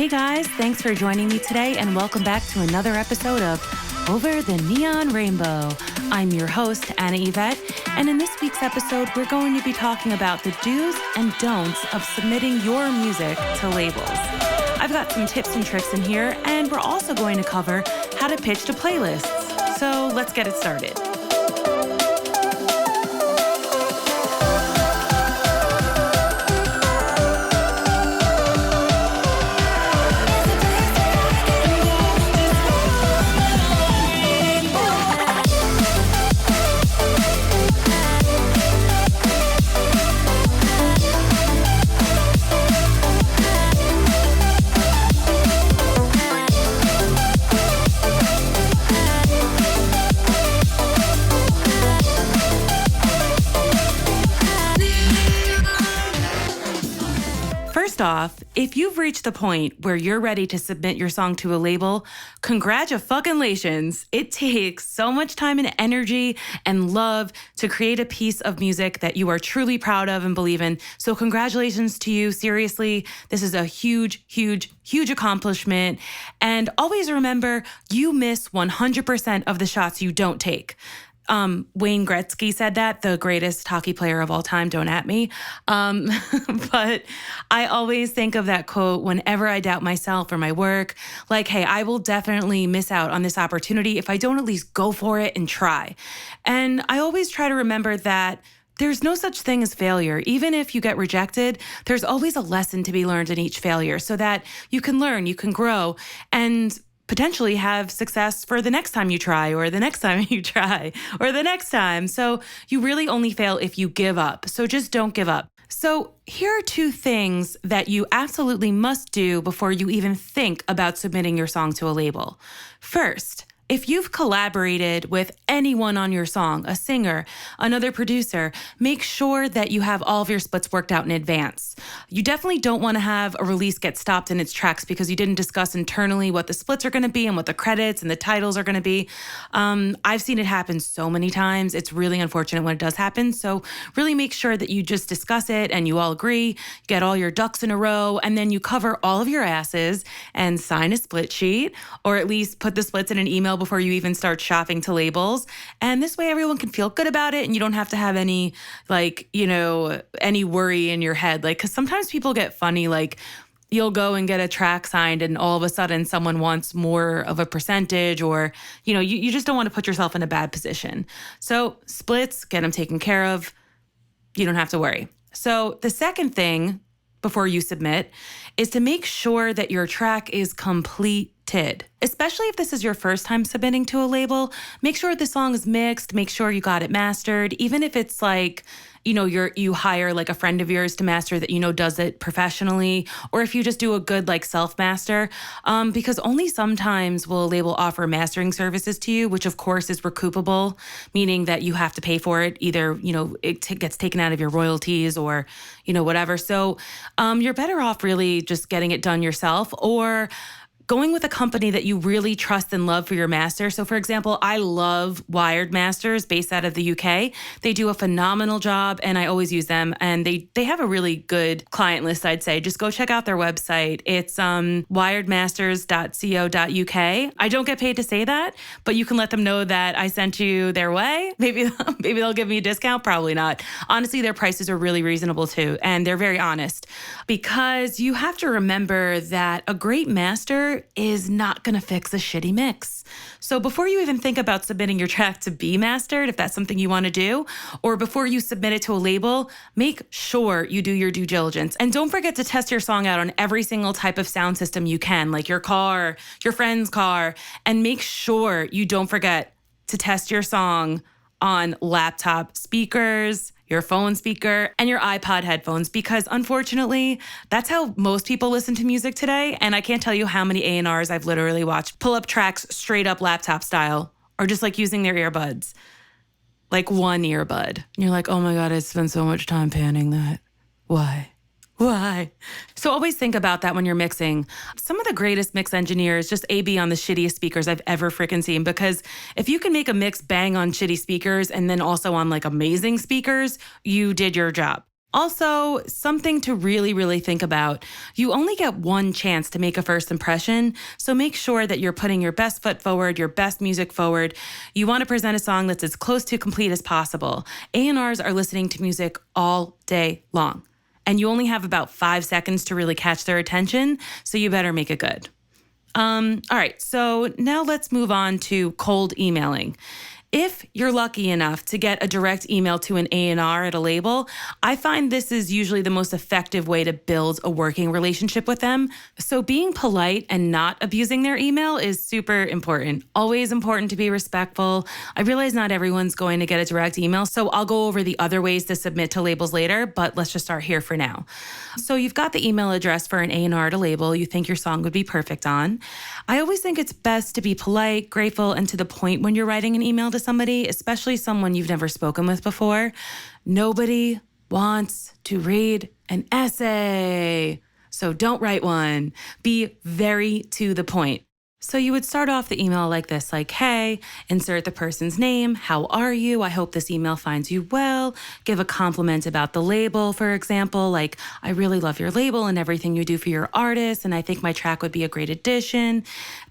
Hey guys, thanks for joining me today and welcome back to another episode of Over the Neon Rainbow. I'm your host, Yvette, and in this week's episode, we're going to be talking about the do's and don'ts of submitting your music to labels. I've got some tips and tricks in here, and we're also going to cover how to pitch to playlists. So let's get it started. First off, if you've reached the point where you're ready to submit your song to a label, congratulations. It takes so much time and energy and love to create a piece of music that you are truly proud of and believe in. So congratulations to you. Seriously, this is a huge accomplishment. And always remember, you miss 100% of the shots you don't take. Wayne Gretzky said that, the greatest hockey player of all time, don't at me. But I always think of that quote whenever I doubt myself or my work, like, hey, I will definitely miss out on this opportunity if I don't at least go for it and try. And I always try to remember that there's no such thing as failure. Even if you get rejected, there's always a lesson to be learned in each failure so that you can learn, you can grow, and potentially have success for the next time you try, or the next time you try, or the next time. So you really only fail if you give up. So just don't give up. So here are two things that you absolutely must do before you even think about submitting your song to a label. First, if you've collaborated with anyone on your song, a singer, another producer, make sure that you have all of your splits worked out in advance. You definitely don't want to have a release get stopped in its tracks because you didn't discuss internally what the splits are going to be and what the credits and the titles are going to be. I've seen it happen so many times. It's really unfortunate when it does happen. So really make sure that you just discuss it and you all agree, get all your ducks in a row, and then you cover all of your asses and sign a split sheet, or at least put the splits in an email before you even start shopping to labels. And this way everyone can feel good about it and you don't have to have any, any worry in your head. Because sometimes people get funny, you'll go and get a track signed and all of a sudden someone wants more of a percentage, or, you just don't want to put yourself in a bad position. So splits, get them taken care of. You don't have to worry. So the second thing before you submit is to make sure that your track is completed. Especially if this is your first time submitting to a label, make sure the song is mixed, make sure you got it mastered, even if it's you hire a friend of yours to master that does it professionally, or if you just do a good self-master, because only sometimes will a label offer mastering services to you, which of course is recoupable, meaning that you have to pay for it. Either, it gets taken out of your royalties or, whatever. So you're better off really just getting it done yourself, or going with a company that you really trust and love for your master. So for example, I love Wired Masters based out of the UK. They do a phenomenal job and I always use them. And they have a really good client list, I'd say. Just go check out their website. It's wiredmasters.co.uk. I don't get paid to say that, but you can let them know that I sent you their way. Maybe they'll give me a discount. Probably not. Honestly, their prices are really reasonable too. And they're very honest, because you have to remember that a great master is not going to fix a shitty mix. So before you even think about submitting your track to be mastered, if that's something you want to do, or before you submit it to a label, make sure you do your due diligence. And don't forget to test your song out on every single type of sound system you can, like your car, your friend's car, and make sure you don't forget to test your song on laptop speakers, your phone speaker, and your iPod headphones, because unfortunately, that's how most people listen to music today. And I can't tell you how many A&Rs I've literally watched pull up tracks straight up laptop style, or just using their earbuds, one earbud. And you're like, oh my God, I spent so much time panning that. Why? Why? So always think about that when you're mixing. Some of the greatest mix engineers just A/B on the shittiest speakers I've ever freaking seen, because if you can make a mix bang on shitty speakers and then also on amazing speakers, you did your job. Also, something to really, really think about. You only get one chance to make a first impression, so make sure that you're putting your best foot forward, your best music forward. You want to present a song that's as close to complete as possible. A&Rs are listening to music all day long, and you only have about 5 seconds to really catch their attention, so you better make it good. All right, so now let's move on to cold emailing. If you're lucky enough to get a direct email to an A&R at a label, I find this is usually the most effective way to build a working relationship with them. So being polite and not abusing their email is super important. Always important to be respectful. I realize not everyone's going to get a direct email, so I'll go over the other ways to submit to labels later, but let's just start here for now. So you've got the email address for an A&R at a label you think your song would be perfect on. I always think it's best to be polite, grateful, and to the point when you're writing an email to somebody, especially someone you've never spoken with before. Nobody wants to read an essay, so don't write one. Be very to the point. So you would start off the email like this, like, hey, insert the person's name. How are you? I hope this email finds you well. Give a compliment about the label, for example, like, I really love your label and everything you do for your artists, and I think my track would be a great addition.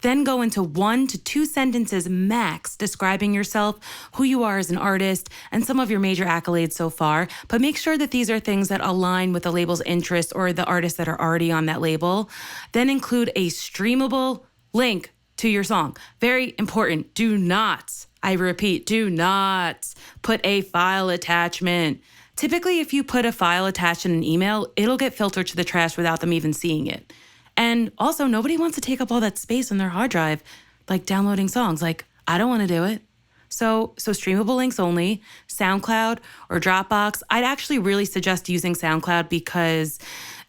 Then go into 1 to 2 sentences max describing yourself, who you are as an artist, and some of your major accolades so far. But make sure that these are things that align with the label's interests or the artists that are already on that label. Then include a streamable link to your song. Very important. Do not, I repeat, do not put a file attachment. Typically, if you put a file attached in an email, it'll get filtered to the trash without them even seeing it. And also, nobody wants to take up all that space on their hard drive, like downloading songs. Like, I don't want to do it. So streamable links only, SoundCloud or Dropbox. I'd actually really suggest using SoundCloud because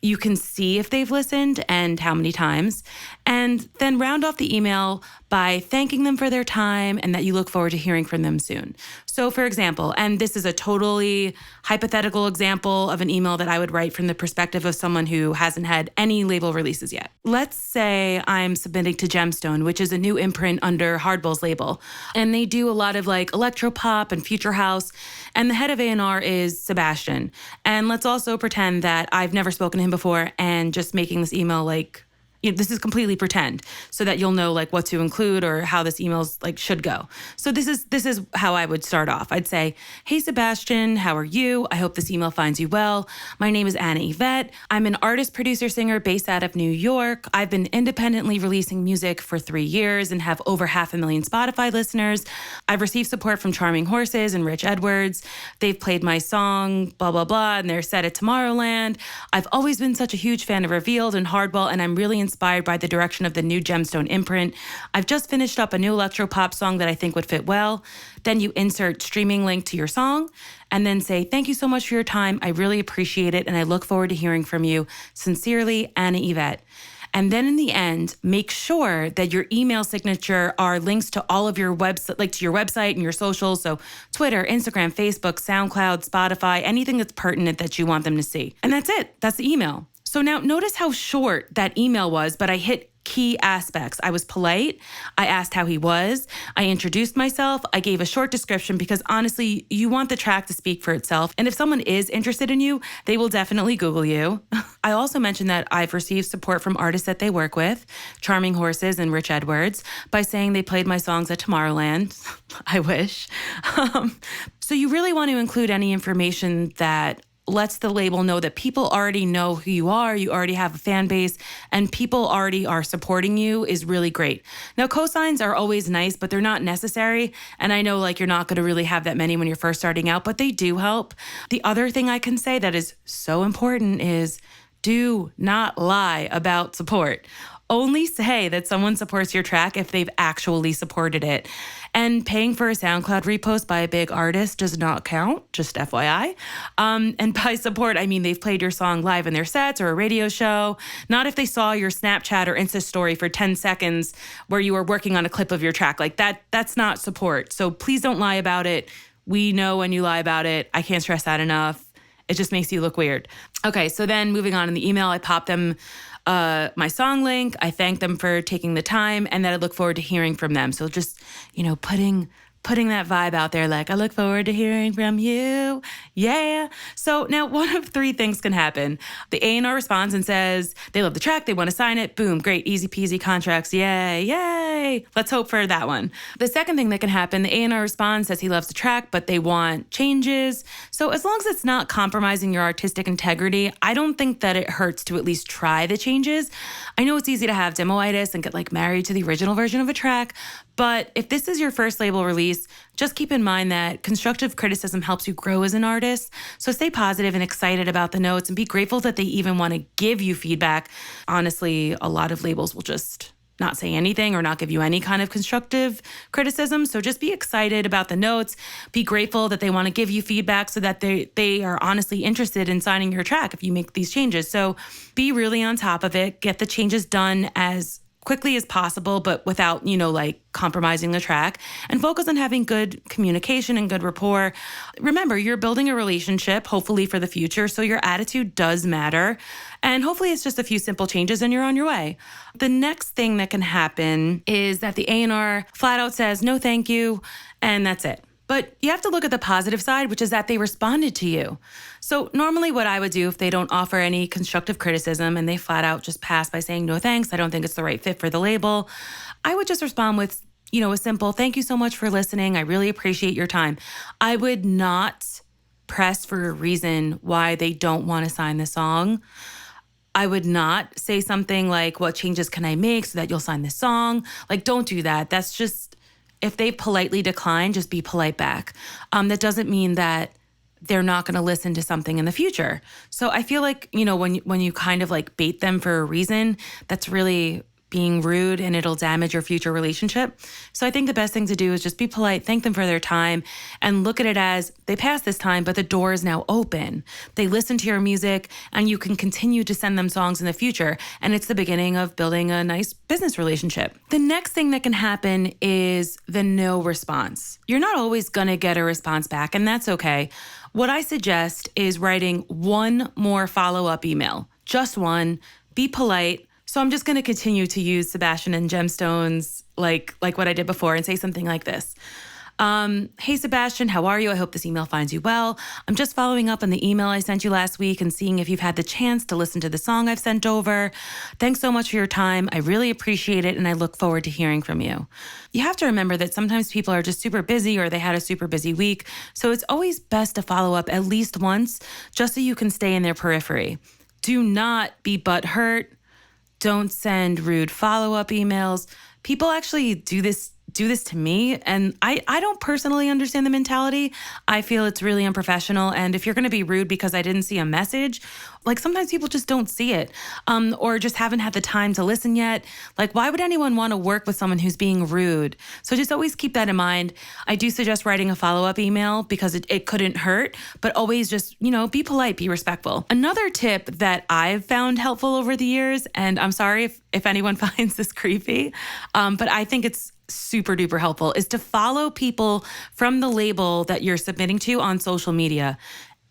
you can see if they've listened and how many times, and then round off the email by thanking them for their time and that you look forward to hearing from them soon. So for example, and this is a totally hypothetical example of an email that I would write from the perspective of someone who hasn't had any label releases yet. Let's say I'm submitting to Gemstone, which is a new imprint under Hardball's label, and they do a lot of like electropop and future house, and the head of A&R is Sebastian. And let's also pretend that I've never spoken to him before and just making this email like, this is completely pretend so that you'll know like what to include or how this email's like should go. So this is how I would start off. I'd say, hey, Sebastian, how are you? I hope this email finds you well. My name is Yvette. I'm an artist, producer, singer based out of New York. I've been independently releasing music for 3 years and have over 500,000 Spotify listeners. I've received support from Charming Horses and Rich Edwards. They've played my song, blah, blah, blah, and they're set at Tomorrowland. I've always been such a huge fan of Revealed and Hardball, and I'm really inspired by the direction of the new Gemstone imprint. I've just finished up a new electro-pop song that I think would fit well. Then you insert streaming link to your song and then say, thank you so much for your time. I really appreciate it, and I look forward to hearing from you. Sincerely, Yvette. And then in the end, make sure that your email signature are links to all of your website, like to your website and your socials. So Twitter, Instagram, Facebook, SoundCloud, Spotify, anything that's pertinent that you want them to see. And that's it. That's the email. So now notice how short that email was, but I hit key aspects. I was polite. I asked how he was. I introduced myself. I gave a short description because honestly, you want the track to speak for itself. And if someone is interested in you, they will definitely Google you. I also mentioned that I've received support from artists that they work with, Charming Horses and Rich Edwards, by saying they played my songs at Tomorrowland. I wish. So you really want to include any information that lets the label know that people already know who you are, you already have a fan base, and people already are supporting you is really great. Now, cosigns are always nice, but they're not necessary. And I know like you're not going to really have that many when you're first starting out, but they do help. The other thing I can say that is so important is do not lie about support. Only say that someone supports your track if they've actually supported it. And paying for a SoundCloud repost by a big artist does not count, just FYI. And by support, I mean they've played your song live in their sets or a radio show, not if they saw your Snapchat or Insta story for 10 seconds where you were working on a clip of your track. Like that's not support. So please don't lie about it. We know when you lie about it. I can't stress that enough. It just makes you look weird. Okay, so then moving on in the email, I popped them my song link. I thank them for taking the time and that I look forward to hearing from them. So just, putting putting that vibe out there like, I look forward to hearing from you. Yeah. So now one of three things can happen. The A&R responds and says they love the track, they want to sign it. Boom, great, easy peasy contracts. Yay, yay. Let's hope for that one. The second thing that can happen, the A&R responds, says he loves the track, but they want changes. So as long as it's not compromising your artistic integrity, I don't think that it hurts to at least try the changes. I know it's easy to have demoitis and get like married to the original version of a track, but if this is your first label release, just keep in mind that constructive criticism helps you grow as an artist. So stay positive and excited about the notes and be grateful that they even want to give you feedback. Honestly, a lot of labels will just not say anything or not give you any kind of constructive criticism. So just be excited about the notes. Be grateful that they want to give you feedback so that they are honestly interested in signing your track if you make these changes. So be really on top of it. Get the changes done as quickly as possible, but without, like compromising the track, and focus on having good communication and good rapport. Remember, you're building a relationship, hopefully for the future, so your attitude does matter. And hopefully it's just a few simple changes and you're on your way. The next thing that can happen is that the A&R flat out says, no, thank you, and that's it. But you have to look at the positive side, which is that they responded to you. So normally what I would do if they don't offer any constructive criticism and they flat out just pass by saying, no thanks, I don't think it's the right fit for the label, I would just respond with, a simple, thank you so much for listening. I really appreciate your time. I would not press for a reason why they don't want to sign the song. I would not say something like, what changes can I make so that you'll sign this song? Like, don't do that. That's just, if they politely decline, just be polite back. That doesn't mean that they're not going to listen to something in the future. So I feel like, when you kind of like bait them for a reason, that's really being rude and it'll damage your future relationship. So I think the best thing to do is just be polite, thank them for their time, and look at it as they passed this time, but the door is now open. They listen to your music and you can continue to send them songs in the future. And it's the beginning of building a nice business relationship. The next thing that can happen is the no response. You're not always going to get a response back, and that's okay. What I suggest is writing one more follow-up email, just one, be polite. So I'm just going to continue to use Sebastian and Gemstones like what I did before and say something like this. Hey, Sebastian, how are you? I hope this email finds you well. I'm just following up on the email I sent you last week and seeing if you've had the chance to listen to the song I've sent over. Thanks so much for your time. I really appreciate it, and I look forward to hearing from you. You have to remember that sometimes people are just super busy or they had a super busy week, so it's always best to follow up at least once just so you can stay in their periphery. Do not be butthurt. Don't send rude follow-up emails. People actually do this to me, and I don't personally understand the mentality. I feel it's really unprofessional, and if you're going to be rude because I didn't see a message, like sometimes people just don't see it, or just haven't had the time to listen yet. Like, why would anyone want to work with someone who's being rude? So just always keep that in mind. I do suggest writing a follow-up email because it couldn't hurt, but always just, be polite, be respectful. Another tip that I've found helpful over the years, and I'm sorry if anyone finds this creepy, but I think it's super duper helpful, is to follow people from the label that you're submitting to on social media.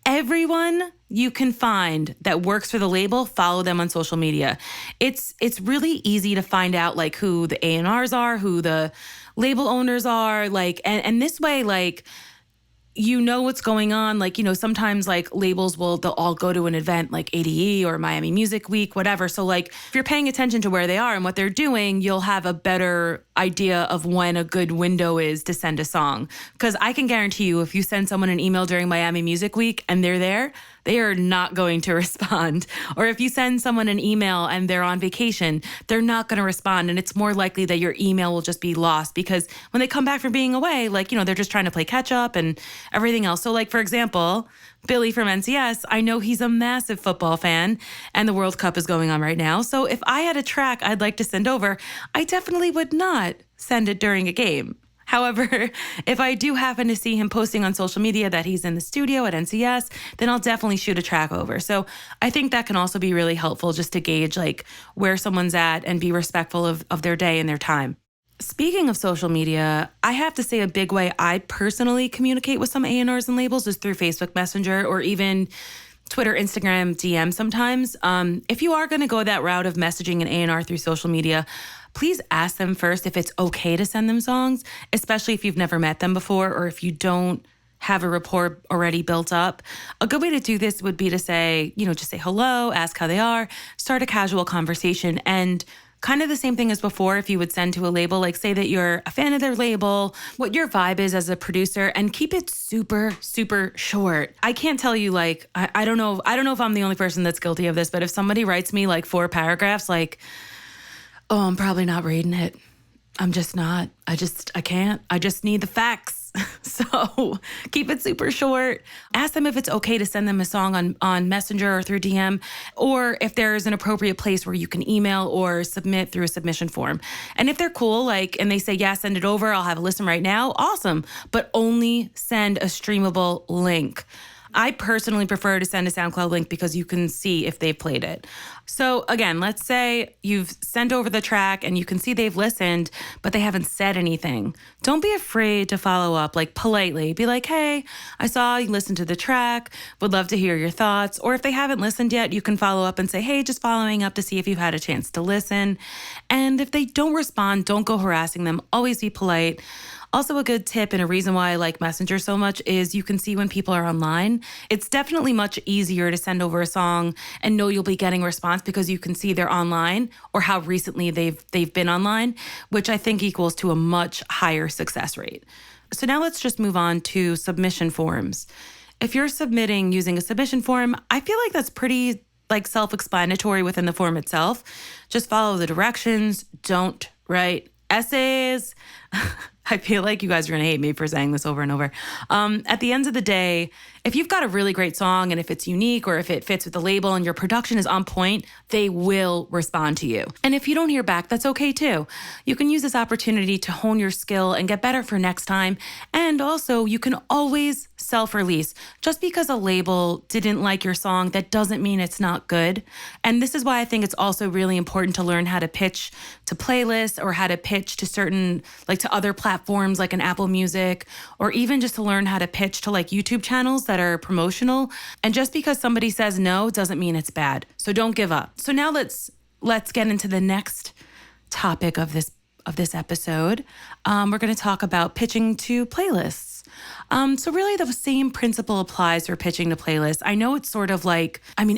Everyone you can find that works for the label, follow them on social media. It's really easy to find out like who the A&Rs are, who the label owners are, like, and this way, like, what's going on. Like, sometimes like labels they'll all go to an event like ADE or Miami Music Week, whatever. So like if you're paying attention to where they are and what they're doing, you'll have a better idea of when a good window is to send a song. Because I can guarantee you, if you send someone an email during Miami Music Week and they're there, they are not going to respond. Or if you send someone an email and they're on vacation, they're not going to respond. And it's more likely that your email will just be lost because when they come back from being away, like, they're just trying to play catch up and everything else. So like, for example, Billy from NCS, I know he's a massive football fan and the World Cup is going on right now. So if I had a track I'd like to send over, I definitely would not send it during a game. However, if I do happen to see him posting on social media that he's in the studio at NCS, then I'll definitely shoot a track over. So I think that can also be really helpful just to gauge like where someone's at and be respectful of their day and their time. Speaking of social media, I have to say a big way I personally communicate with some A&Rs and labels is through Facebook Messenger or even Twitter, Instagram, DM sometimes. If you are going to go that route of messaging an A&R through social media, please ask them first if it's okay to send them songs, especially if you've never met them before or if you don't have a rapport already built up. A good way to do this would be to say, just say hello, ask how they are, start a casual conversation, and kind of the same thing as before, if you would send to a label, like say that you're a fan of their label, what your vibe is as a producer, and keep it super, super short. I can't tell you, like, I don't know if I'm the only person that's guilty of this, but if somebody writes me like 4 paragraphs, like, oh, I'm probably not reading it. I'm just not. I can't. I just need the facts. So keep it super short. Ask them if it's okay to send them a song on Messenger or through DM, or if there is an appropriate place where you can email or submit through a submission form. And if they're cool, and they say, yeah, send it over, I'll have a listen right now, awesome. But only send a streamable link. I personally prefer to send a SoundCloud link because you can see if they've played it. So again, let's say you've sent over the track and you can see they've listened, but they haven't said anything. Don't be afraid to follow up, politely. Be like, hey, I saw you listened to the track, would love to hear your thoughts. Or if they haven't listened yet, you can follow up and say, hey, just following up to see if you've had a chance to listen. And if they don't respond, don't go harassing them. Always be polite. Also, a good tip and a reason why I like Messenger so much is you can see when people are online. It's definitely much easier to send over a song and know you'll be getting a response because you can see they're online or how recently they've been online, which I think equals to a much higher success rate. So now let's just move on to submission forms. If you're submitting using a submission form, I feel like that's pretty self-explanatory within the form itself. Just follow the directions. Don't write essays. I feel like you guys are going to hate me for saying this over and over. At the end of the day, if you've got a really great song and if it's unique or if it fits with the label and your production is on point, they will respond to you. And if you don't hear back, that's okay too. You can use this opportunity to hone your skill and get better for next time. And also, you can always self-release. Just because a label didn't like your song, that doesn't mean it's not good. And this is why I think it's also really important to learn how to pitch to playlists or how to pitch to certain, to other platforms like an Apple Music, or even just to learn how to pitch to YouTube channels that are promotional. And just because somebody says no doesn't mean it's bad. So don't give up. So now let's get into the next topic of this episode. We're going to talk about pitching to playlists. So really the same principle applies for pitching to playlists. I know it's sort of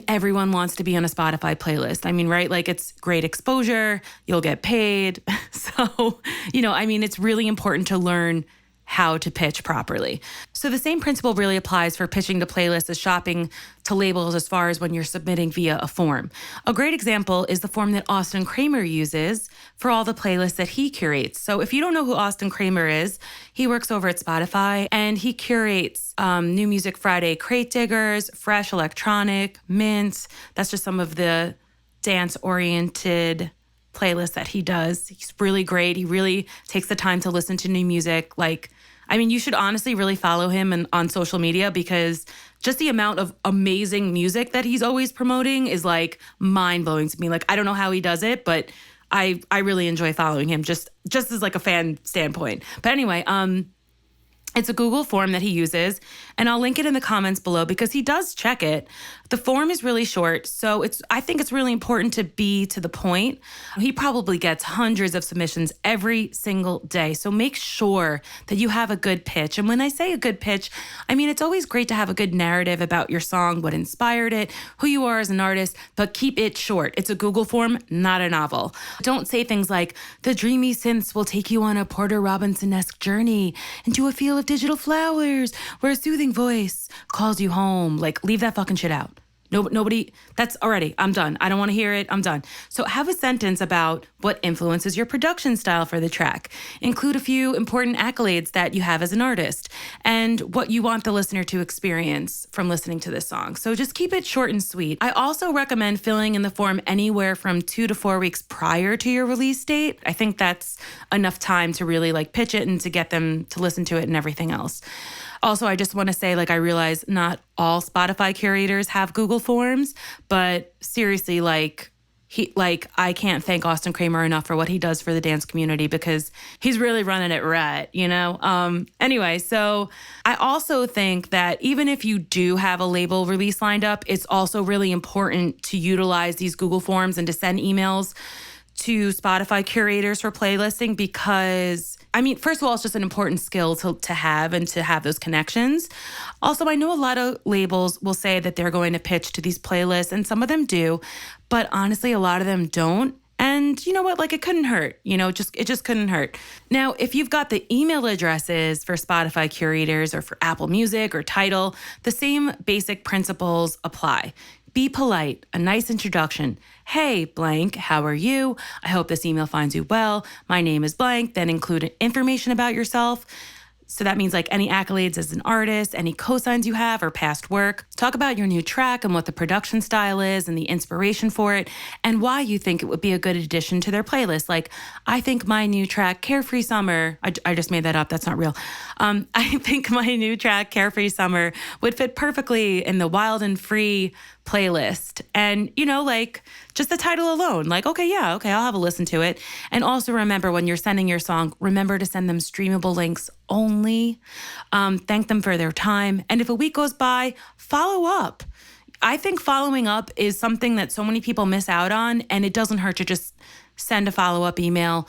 everyone wants to be on a Spotify playlist. Right? It's great exposure, you'll get paid. So, it's really important to learn how to pitch properly. So the same principle really applies for pitching to playlists as shopping to labels as far as when you're submitting via a form. A great example is the form that Austin Kramer uses for all the playlists that he curates. So if you don't know who Austin Kramer is, he works over at Spotify and he curates New Music Friday Crate Diggers, Fresh Electronic, Mint. That's just some of the dance-oriented playlists that he does. He's really great. He really takes the time to listen to new music. You should honestly really follow him on social media because just the amount of amazing music that he's always promoting is mind-blowing to me. I don't know how he does it, but I really enjoy following him just as a fan standpoint. But anyway, it's a Google form that he uses, and I'll link it in the comments below because he does check it. The form is really short, so I think it's really important to be to the point. He probably gets hundreds of submissions every single day, so make sure that you have a good pitch. And when I say a good pitch, it's always great to have a good narrative about your song, what inspired it, who you are as an artist, but keep it short. It's a Google form, not a novel. Don't say things like, the dreamy synths will take you on a Porter Robinson-esque journey into a field of digital flowers where a soothing voice calls you home. Leave that fucking shit out. Nobody, that's already, I'm done. I don't want to hear it. I'm done. So have a sentence about what influences your production style for the track. Include a few important accolades that you have as an artist and what you want the listener to experience from listening to this song. So just keep it short and sweet. I also recommend filling in the form anywhere from 2 to 4 weeks prior to your release date. I think that's enough time to really pitch it and to get them to listen to it and everything else. Also, I just want to say, I realize not all Spotify curators have Google Forms, but seriously, I can't thank Austin Kramer enough for what he does for the dance community because he's really running it right, Anyway, so I also think that even if you do have a label release lined up, it's also really important to utilize these Google Forms and to send emails to Spotify curators for playlisting because, I mean, first of all, it's just an important skill to have and to have those connections. Also, I know a lot of labels will say that they're going to pitch to these playlists, and some of them do, but honestly, a lot of them don't. And you know what? Like, it couldn't hurt. It just couldn't hurt. Now, if you've got the email addresses for Spotify curators or for Apple Music or Tidal, the same basic principles apply. Be polite, a nice introduction. Hey, blank, how are you? I hope this email finds you well. My name is blank. Then include information about yourself. So that means like any accolades as an artist, any cosigns you have or past work. Talk about your new track and what the production style is and the inspiration for it and why you think it would be a good addition to their playlist. Like, I think my new track, Carefree Summer, I just made that up. That's not real. I think my new track, Carefree Summer, would fit perfectly in the Wild and Free playlist. And, like just the title alone, like, okay, I'll have a listen to it. And also remember, when you're sending your song, remember to send them streamable links only. Thank them for their time. And if a week goes by, follow up. I think following up is something that so many people miss out on, and it doesn't hurt to just send a follow-up email.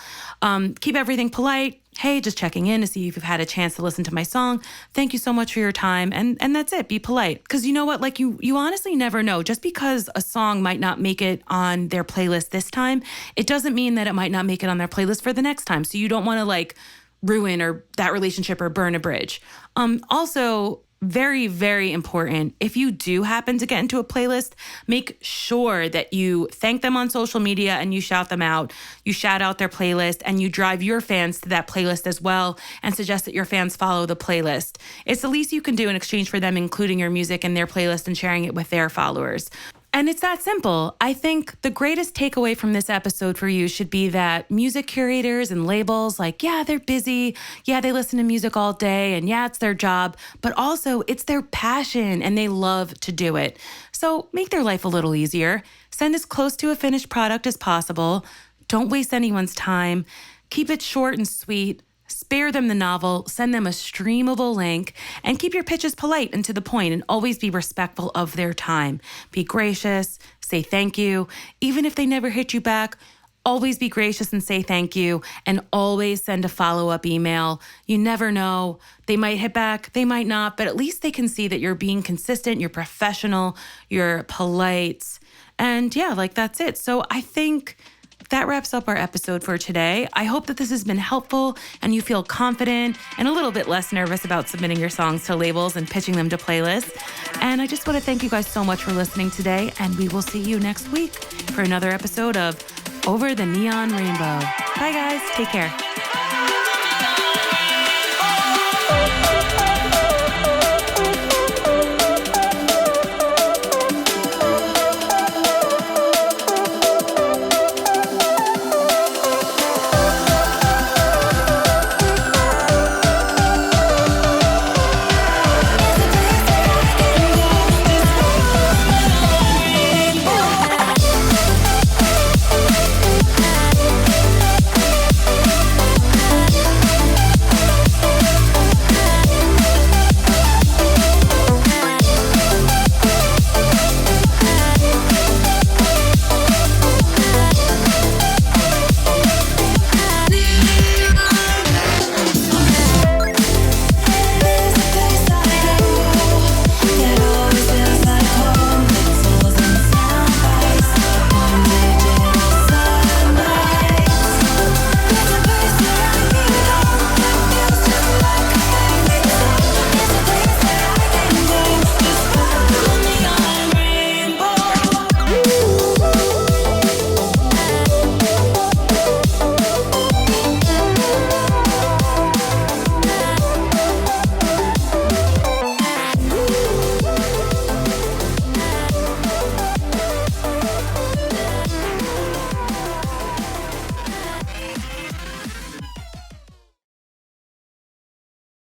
Keep everything polite. Hey, just checking in to see if you've had a chance to listen to my song. Thank you so much for your time. And that's it. Be polite. Because you know what? Like, you honestly never know. Just because a song might not make it on their playlist this time, it doesn't mean that it might not make it on their playlist for the next time. So you don't want to like ruin or that relationship or burn a bridge. Also, very, very important. If you do happen to get into a playlist, make sure that you thank them on social media and you shout them out. You shout out their playlist and you drive your fans to that playlist as well and suggest that your fans follow the playlist. It's the least you can do in exchange for them including your music in their playlist and sharing it with their followers. And it's that simple. I think the greatest takeaway from this episode for you should be that music curators and labels, like, yeah, they're busy. Yeah, they listen to music all day. And yeah, it's their job. But also, it's their passion and they love to do it. So make their life a little easier. Send as close to a finished product as possible. Don't waste anyone's time. Keep it short and sweet. Spare them the novel, send them a streamable link, and keep your pitches polite and to the point, and always be respectful of their time. Be gracious, say thank you. Even if they never hit you back, always be gracious and say thank you, and always send a follow-up email. You never know. They might hit back, they might not, but at least they can see that you're being consistent, you're professional, you're polite, and yeah, like that's it. So I think that wraps up our episode for today. I hope that this has been helpful and you feel confident and a little bit less nervous about submitting your songs to labels and pitching them to playlists. And I just want to thank you guys so much for listening today, and we will see you next week for another episode of Over the Neon Rainbow. Bye guys, take care.